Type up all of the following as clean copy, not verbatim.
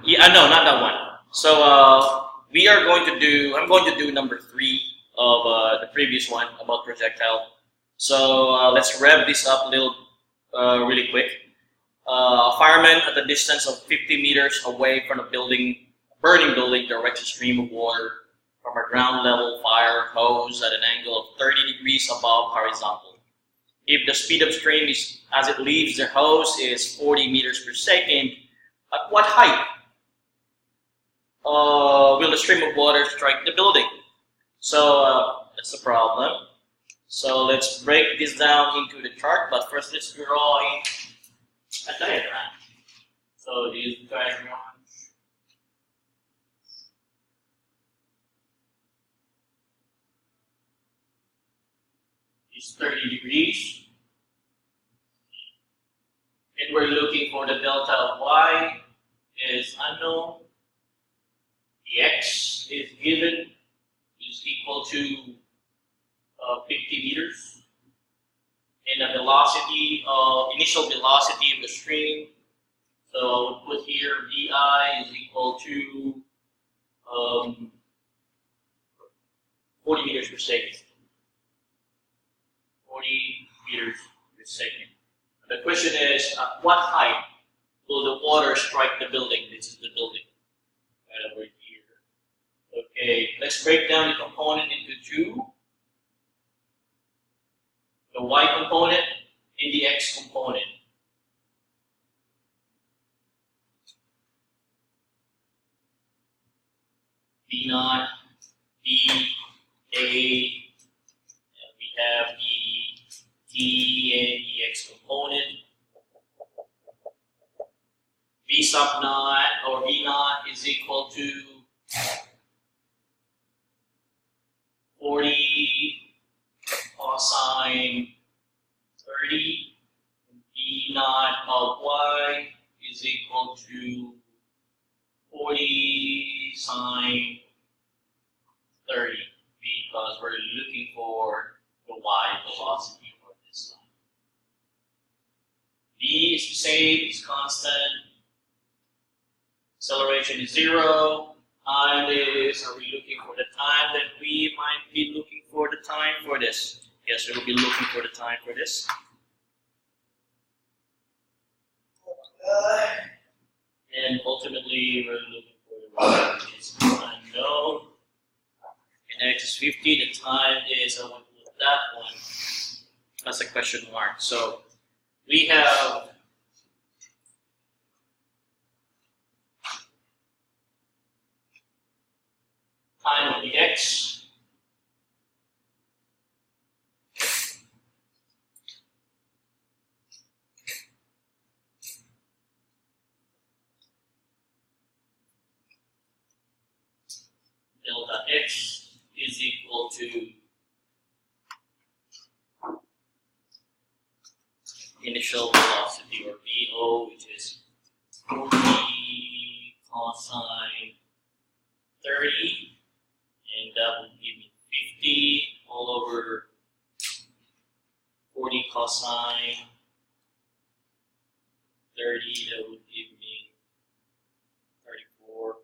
Yeah, no, not that one. So we are going to do. I'm going to do number 3 of the previous one about projectile. So let's rev this up a little, really quick. A fireman at a distance of 50 meters away from a burning building, directs a stream of water from a ground level fire hose at an angle of 30 degrees above horizontal. If the speed of stream is as it leaves the hose is 40 meters per second, at what height will the stream of water strike the building? So that's the problem. So let's break this down into the chart, but first let's draw a diagram. So this diagram is 30 degrees. And we're looking for the delta of y is unknown. The x is given, is equal to 50 meters. And the velocity of initial velocity of the stream. So I would put here vi is equal to 40 meters per second. 40 meters per second. The question is, at what height will the water strike the building? This is the building right over here. Okay, let's break down the component into 2. The y component and the x component. B naught, B, A, and we have the d and the x component. V sub naught or V naught is equal to 40 cosine 30. V naught of y is equal to 40 sine 30 because we're looking for the y velocity for this line. V is the same, it's constant. Acceleration is 0. Time is, are we looking for the time that we might be looking for the time for this? Yes, we will be looking for the time for this. And ultimately, we're looking for the y, which is unknown. And x is 50. The time is, I want to put that one as a question mark. So we have time of the x. Delta x is equal to initial velocity or VO, which is 40 cosine 30. And that will give me 50 all over 40 cosine 30. That would give me 34.64.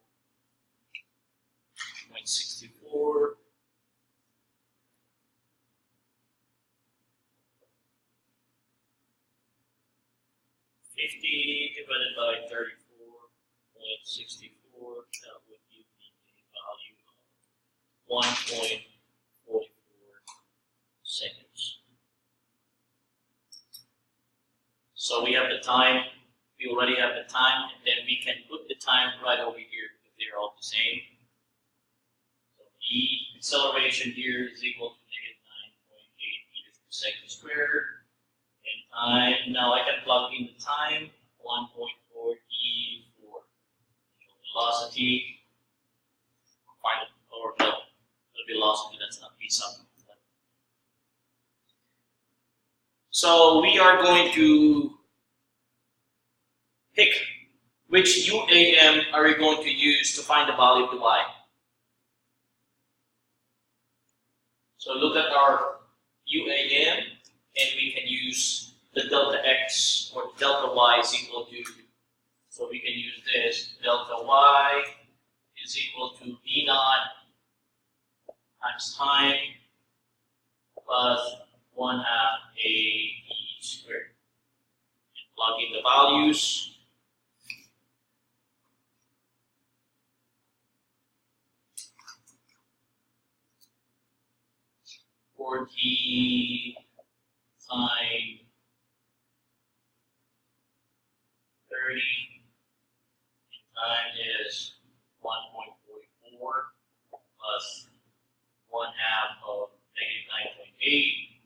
Divided by 34.64, that would give me a value of 1.44 seconds. So we have the time, we already have the time, and then we can put the time right over here because they're all the same. So the acceleration here is equal to -9.8 meters per second squared. And time, now I can plug in the time, 1.4 E4. Velocity, find it, or no, the velocity, that's not V sub. So we are going to pick which UAM are we going to use to find the value of the y. So look at our UAM, and we can use the delta x or delta y is equal to, so we can use this is delta y is equal to v naught times time plus 1/2 a d squared. Plug in the values. For t sine 30, time is 1.44 plus 1/2 of -9.8,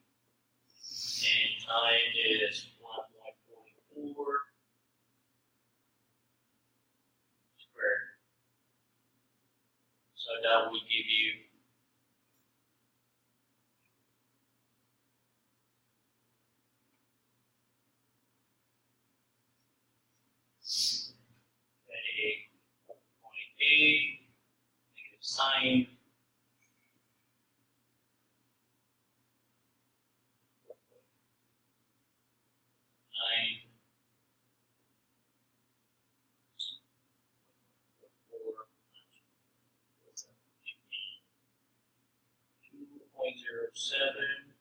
and time is 1.44 squared. So that will give you 28.8 negative sine 2.07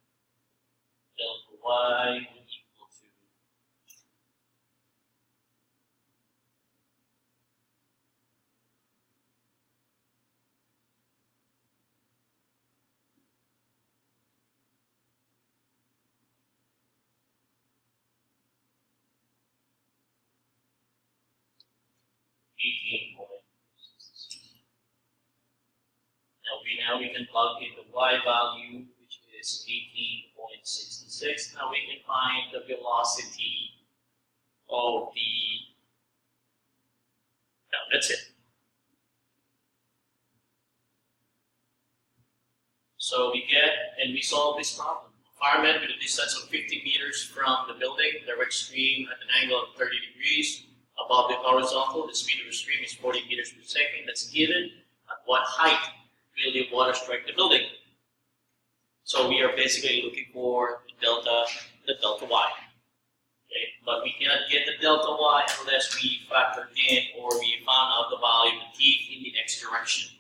delta y equal to 18.66. Now we can plug in the y value, which is 18.66. Now we can find the velocity of the. No, that's it. So we get, and we solve this problem. Fireman with a distance of 50 meters from the building, direct stream at an angle of 30 degrees above the horizontal. The speed of the stream is 40 meters per second. That's given. At what height will the water strike the building? So we are basically looking for the delta y. Okay? But we cannot get the delta y unless we factor in or we found out the value of the t in the x direction.